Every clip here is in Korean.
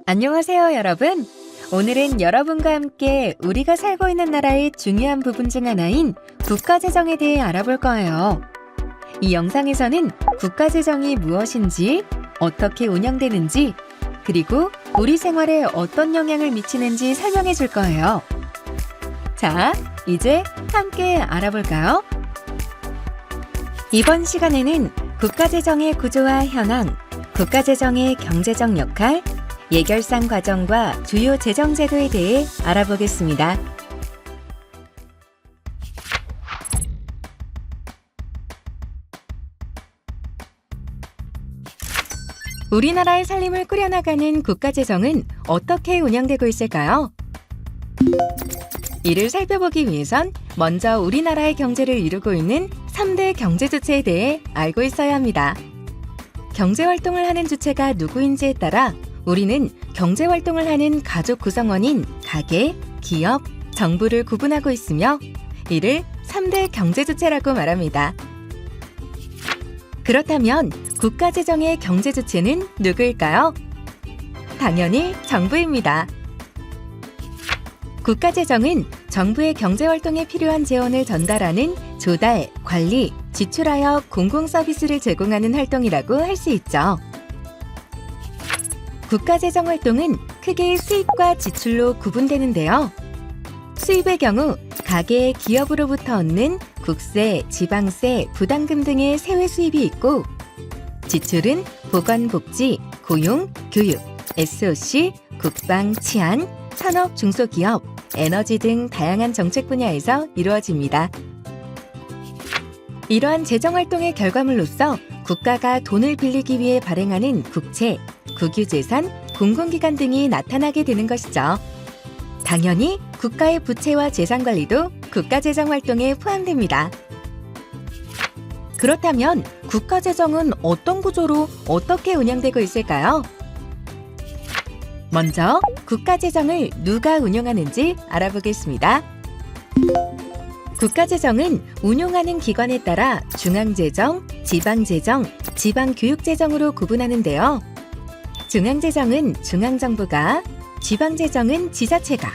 안녕하세요, 여러분. 오늘은 여러분과 함께 우리가 살고 있는 나라의 중요한 부분 중 하나인 국가재정에 대해 알아볼 거예요. 이 영상에서는 국가재정이 무엇인지, 어떻게 운영되는지, 그리고 우리 생활에 어떤 영향을 미치는지 설명해 줄 거예요. 자, 이제 함께 알아볼까요? 이번 시간에는 국가재정의 구조와 현황, 국가재정의 경제적 역할, 예결상 과정과 주요 재정 제도에 대해 알아보겠습니다. 우리나라의 살림을 꾸려나가는 국가재정은 어떻게 운영되고 있을까요? 이를 살펴보기 위해선 먼저 우리나라의 경제를 이루고 있는 3대 경제 주체에 대해 알고 있어야 합니다. 경제활동을 하는 주체가 누구인지에 따라 우리는 경제활동을 하는 가족 구성원인 가계, 기업, 정부를 구분하고 있으며 이를 3대 경제주체라고 말합니다. 그렇다면 국가재정의 경제주체는 누구일까요? 당연히 정부입니다. 국가재정은 정부의 경제활동에 필요한 재원을 전달하는 조달, 관리, 지출하여 공공서비스를 제공하는 활동이라고 할 수 있죠. 국가재정 활동은 크게 수입과 지출로 구분되는데요. 수입의 경우 가계, 기업으로부터 얻는 국세, 지방세, 부담금 등의 세외 수입이 있고 지출은 보건복지, 고용, 교육, SOC, 국방, 치안, 산업, 중소기업, 에너지 등 다양한 정책 분야에서 이루어집니다. 이러한 재정활동의 결과물로서 국가가 돈을 빌리기 위해 발행하는 국채, 국유재산, 공공기관 등이 나타나게 되는 것이죠. 당연히 국가의 부채와 재산관리도 국가재정활동에 포함됩니다. 그렇다면 국가재정은 어떤 구조로 어떻게 운영되고 있을까요? 먼저 국가재정을 누가 운영하는지 알아보겠습니다. 국가재정은 운용하는 기관에 따라 중앙재정, 지방재정, 지방교육재정으로 구분하는데요. 중앙재정은 중앙정부가, 지방재정은 지자체가,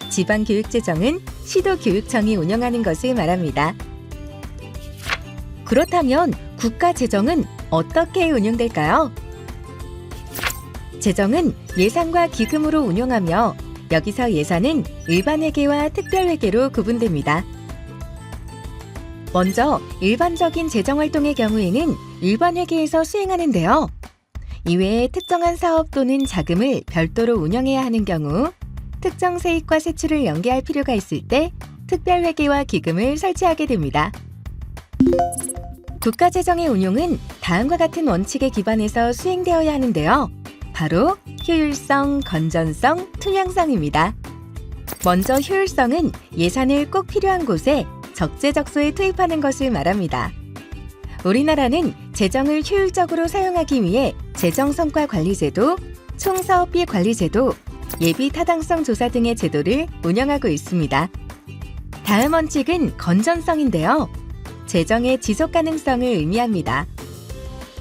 지방교육재정은 시도교육청이 운영하는 것을 말합니다. 그렇다면 국가재정은 어떻게 운영될까요? 재정은 예산과 기금으로 운영하며 여기서 예산은 일반회계와 특별회계로 구분됩니다. 먼저 일반적인 재정활동의 경우에는 일반회계에서 수행하는데요. 이외에 특정한 사업 또는 자금을 별도로 운영해야 하는 경우 특정 세입과 세출을 연계할 필요가 있을 때 특별회계와 기금을 설치하게 됩니다. 국가재정의 운용은 다음과 같은 원칙에 기반해서 수행되어야 하는데요. 바로 효율성, 건전성, 투명성입니다. 먼저 효율성은 예산을 꼭 필요한 곳에 적재적소에 투입하는 것을 말합니다. 우리나라는 재정을 효율적으로 사용하기 위해 재정성과관리제도, 총사업비 관리제도, 예비타당성 조사 등의 제도를 운영하고 있습니다. 다음 원칙은 건전성인데요. 재정의 지속가능성을 의미합니다.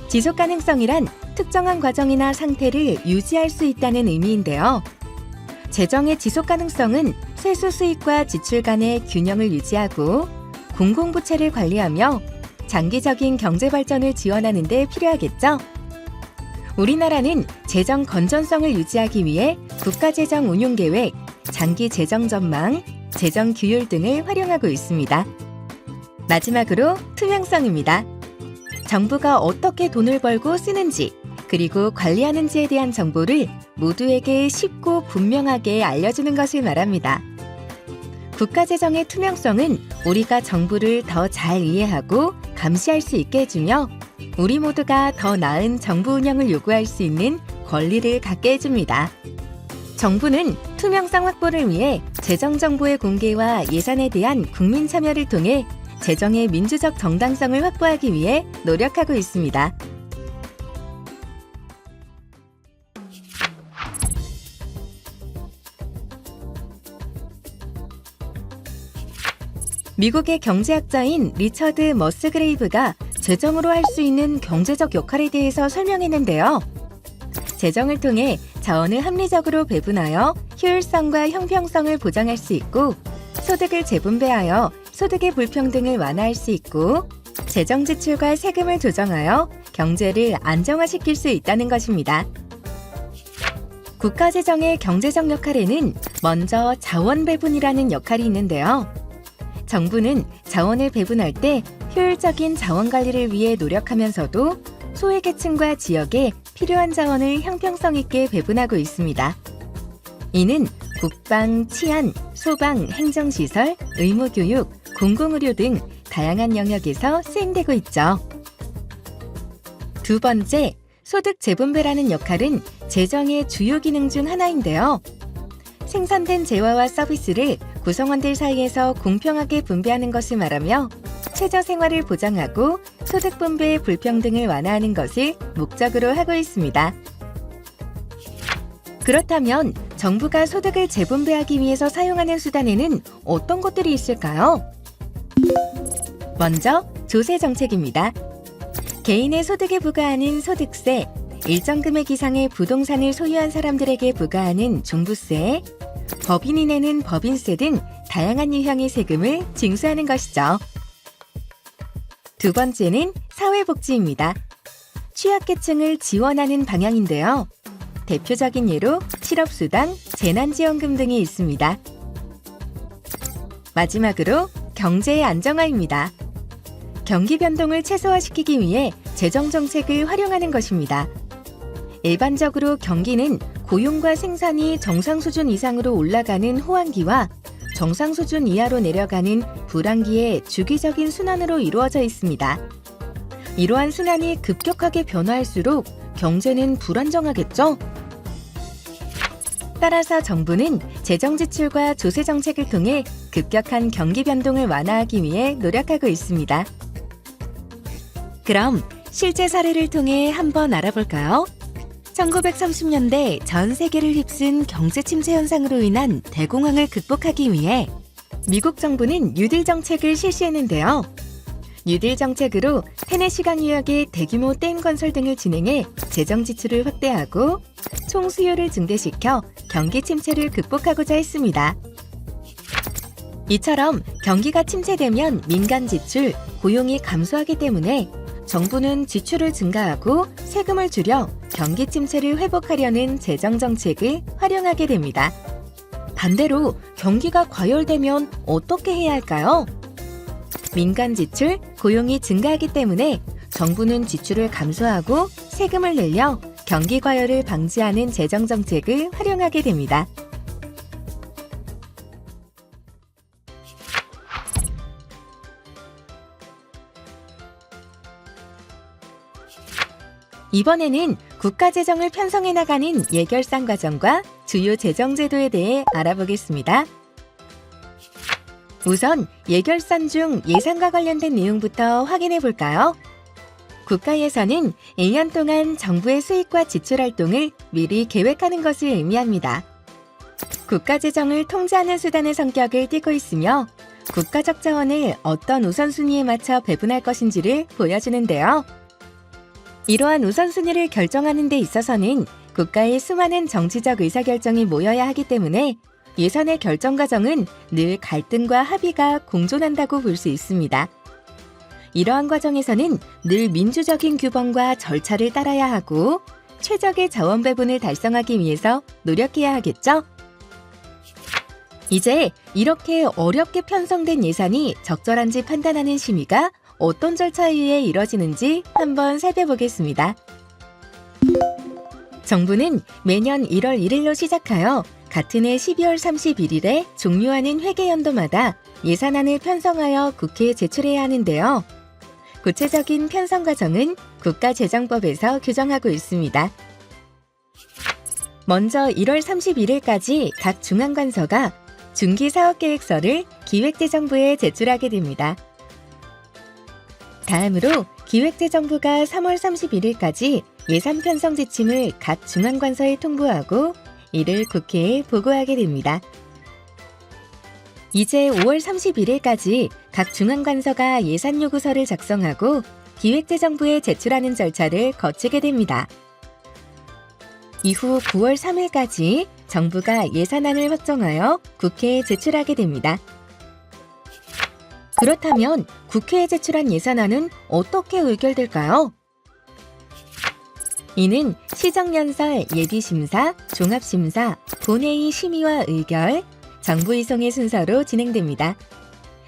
지속가능성이란 특정한 과정이나 상태를 유지할 수 있다는 의미인데요. 재정의 지속가능성은 세수 수입과 지출 간의 균형을 유지하고 공공부채를 관리하며 장기적인 경제발전을 지원하는 데 필요하겠죠. 우리나라는 재정 건전성을 유지하기 위해 국가재정 운용계획, 장기재정전망, 재정규율 등을 활용하고 있습니다. 마지막으로 투명성입니다. 정부가 어떻게 돈을 벌고 쓰는지, 그리고 관리하는지에 대한 정보를 모두에게 쉽고 분명하게 알려주는 것을 말합니다. 국가재정의 투명성은 우리가 정부를 더 잘 이해하고 감시할 수 있게 해주며 우리 모두가 더 나은 정부 운영을 요구할 수 있는 권리를 갖게 해줍니다. 정부는 투명성 확보를 위해 재정정보의 공개와 예산에 대한 국민 참여를 통해 재정의 민주적 정당성을 확보하기 위해 노력하고 있습니다. 미국의 경제학자인 리처드 머스그레이브가 재정으로 할 수 있는 경제적 역할에 대해서 설명했는데요. 재정을 통해 자원을 합리적으로 배분하여 효율성과 형평성을 보장할 수 있고, 소득을 재분배하여 소득의 불평등을 완화할 수 있고, 재정 지출과 세금을 조정하여 경제를 안정화시킬 수 있다는 것입니다. 국가 재정의 경제적 역할에는 먼저 자원 배분이라는 역할이 있는데요. 정부는 자원을 배분할 때 효율적인 자원 관리를 위해 노력하면서도 소외계층과 지역에 필요한 자원을 형평성 있게 배분하고 있습니다. 이는 국방, 치안, 소방, 행정시설, 의무교육, 공공의료 등 다양한 영역에서 수행되고 있죠. 두 번째, 소득 재분배라는 역할은 재정의 주요 기능 중 하나인데요. 생산된 재화와 서비스를 구성원들 사이에서 공평하게 분배하는 것을 말하며 최저 생활을 보장하고 소득 분배의 불평등을 완화하는 것을 목적으로 하고 있습니다. 그렇다면 정부가 소득을 재분배하기 위해서 사용하는 수단에는 어떤 것들이 있을까요? 먼저 조세 정책입니다. 개인의 소득에 부과하는 소득세, 일정 금액 이상의 부동산을 소유한 사람들에게 부과하는 종부세, 법인이 내는 법인세 등 다양한 유형의 세금을 징수하는 것이죠. 두 번째는 사회복지입니다. 취약계층을 지원하는 방향인데요. 대표적인 예로 실업수당, 재난지원금 등이 있습니다. 마지막으로 경제의 안정화입니다. 경기 변동을 최소화시키기 위해 재정정책을 활용하는 것입니다. 일반적으로 경기는 고용과 생산이 정상 수준 이상으로 올라가는 호황기와 정상 수준 이하로 내려가는 불황기의 주기적인 순환으로 이루어져 있습니다. 이러한 순환이 급격하게 변화할수록 경제는 불안정하겠죠? 따라서 정부는 재정 지출과 조세 정책을 통해 급격한 경기 변동을 완화하기 위해 노력하고 있습니다. 그럼 실제 사례를 통해 한번 알아볼까요? 1930년대 전 세계를 휩쓴 경제 침체 현상으로 인한 대공황을 극복하기 위해 미국 정부는 뉴딜 정책을 실시했는데요. 뉴딜 정책으로 테네시 강유역의 대규모 댐 건설 등을 진행해 재정 지출을 확대하고 총 수요를 증대시켜 경기 침체를 극복하고자 했습니다. 이처럼 경기가 침체되면 민간 지출, 고용이 감소하기 때문에 정부는 지출을 증가하고 세금을 줄여 경기 침체를 회복하려는 재정 정책을 활용하게 됩니다. 반대로 경기가 과열되면 어떻게 해야 할까요? 민간 지출, 고용이 증가하기 때문에 정부는 지출을 감소하고 세금을 늘려 경기 과열을 방지하는 재정 정책을 활용하게 됩니다. 이번에는 국가 재정을 편성해 나가는 예결산 과정과 주요 재정 제도에 대해 알아보겠습니다. 우선 예결산 중 예산과 관련된 내용부터 확인해 볼까요? 국가 예산은 1년 동안 정부의 수입과 지출 활동을 미리 계획하는 것을 의미합니다. 국가 재정을 통제하는 수단의 성격을 띠고 있으며 국가적 자원을 어떤 우선순위에 맞춰 배분할 것인지를 보여주는데요. 이러한 우선순위를 결정하는 데 있어서는 국가의 수많은 정치적 의사결정이 모여야 하기 때문에 예산의 결정 과정은 늘 갈등과 합의가 공존한다고 볼 수 있습니다. 이러한 과정에서는 늘 민주적인 규범과 절차를 따라야 하고 최적의 자원 배분을 달성하기 위해서 노력해야 하겠죠? 이제 이렇게 어렵게 편성된 예산이 적절한지 판단하는 심의가 어떤 절차에 의해 이뤄지는지 한번 살펴보겠습니다. 정부는 매년 1월 1일로 시작하여 같은 해 12월 31일에 종료하는 회계연도마다 예산안을 편성하여 국회에 제출해야 하는데요. 구체적인 편성 과정은 국가재정법에서 규정하고 있습니다. 먼저 1월 31일까지 각 중앙관서가 중기사업계획서를 기획재정부에 제출하게 됩니다. 다음으로 기획재정부가 3월 31일까지 예산 편성 지침을 각 중앙관서에 통보하고 이를 국회에 보고하게 됩니다. 이제 5월 31일까지 각 중앙관서가 예산요구서를 작성하고 기획재정부에 제출하는 절차를 거치게 됩니다. 이후 9월 3일까지 정부가 예산안을 확정하여 국회에 제출하게 됩니다. 그렇다면 국회에 제출한 예산안은 어떻게 의결될까요? 이는 시정연설, 예비심사, 종합심사, 본회의 심의와 의결, 정부 이송의 순서로 진행됩니다.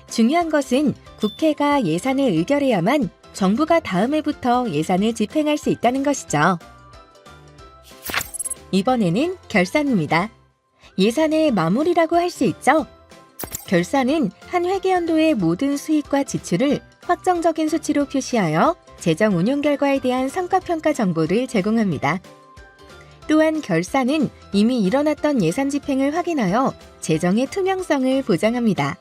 중요한 것은 국회가 예산을 의결해야만 정부가 다음 해부터 예산을 집행할 수 있다는 것이죠. 이번에는 결산입니다. 예산의 마무리라고 할 수 있죠. 결산은 한 회계연도의 모든 수익과 지출을 확정적인 수치로 표시하여 재정 운용 결과에 대한 성과평가 정보를 제공합니다. 또한 결산은 이미 일어났던 예산 집행을 확인하여 재정의 투명성을 보장합니다.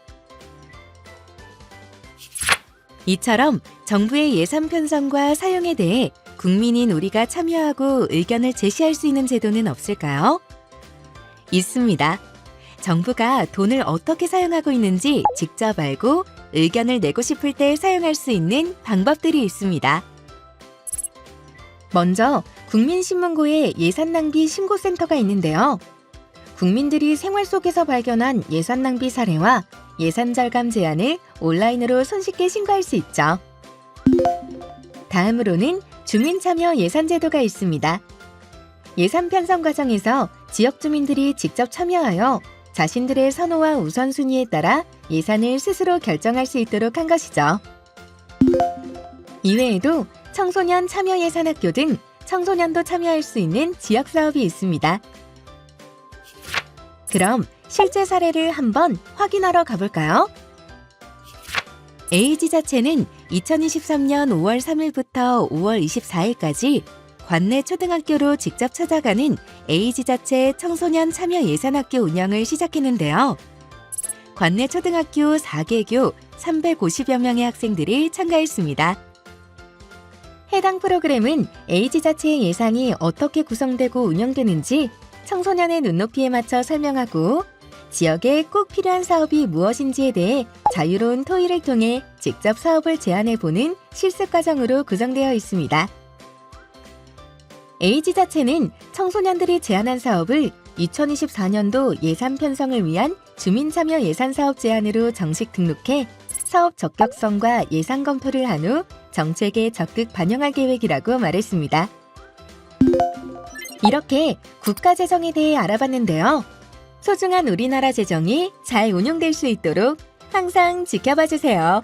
이처럼 정부의 예산 편성과 사용에 대해 국민인 우리가 참여하고 의견을 제시할 수 있는 제도는 없을까요? 있습니다. 정부가 돈을 어떻게 사용하고 있는지 직접 알고 의견을 내고 싶을 때 사용할 수 있는 방법들이 있습니다. 먼저 국민신문고에 예산낭비 신고센터가 있는데요. 국민들이 생활 속에서 발견한 예산 낭비 사례와 예산 절감 제안을 온라인으로 손쉽게 신고할 수 있죠. 다음으로는 주민참여 예산제도가 있습니다. 예산 편성 과정에서 지역 주민들이 직접 참여하여 자신들의 선호와 우선순위에 따라 예산을 스스로 결정할 수 있도록 한 것이죠. 이외에도 청소년 참여 예산학교 등 청소년도 참여할 수 있는 지역사업이 있습니다. 그럼 실제 사례를 한번 확인하러 가볼까요? A지자체는 2023년 5월 3일부터 5월 24일까지 관내 초등학교로 직접 찾아가는 A지자체 청소년 참여 예산학교 운영을 시작했는데요. 관내 초등학교 4개교 350여 명의 학생들이 참가했습니다. 해당 프로그램은 A지자체의 예산이 어떻게 구성되고 운영되는지 청소년의 눈높이에 맞춰 설명하고 지역에 꼭 필요한 사업이 무엇인지에 대해 자유로운 토의를 통해 직접 사업을 제안해보는 실습 과정으로 구성되어 있습니다. A지자체는 청소년들이 제안한 사업을 2024년도 예산 편성을 위한 주민참여 예산사업 제안으로 정식 등록해 사업 적격성과 예산 검토를 한 후 정책에 적극 반영할 계획이라고 말했습니다. 이렇게 국가 재정에 대해 알아봤는데요. 소중한 우리나라 재정이 잘 운용될 수 있도록 항상 지켜봐 주세요.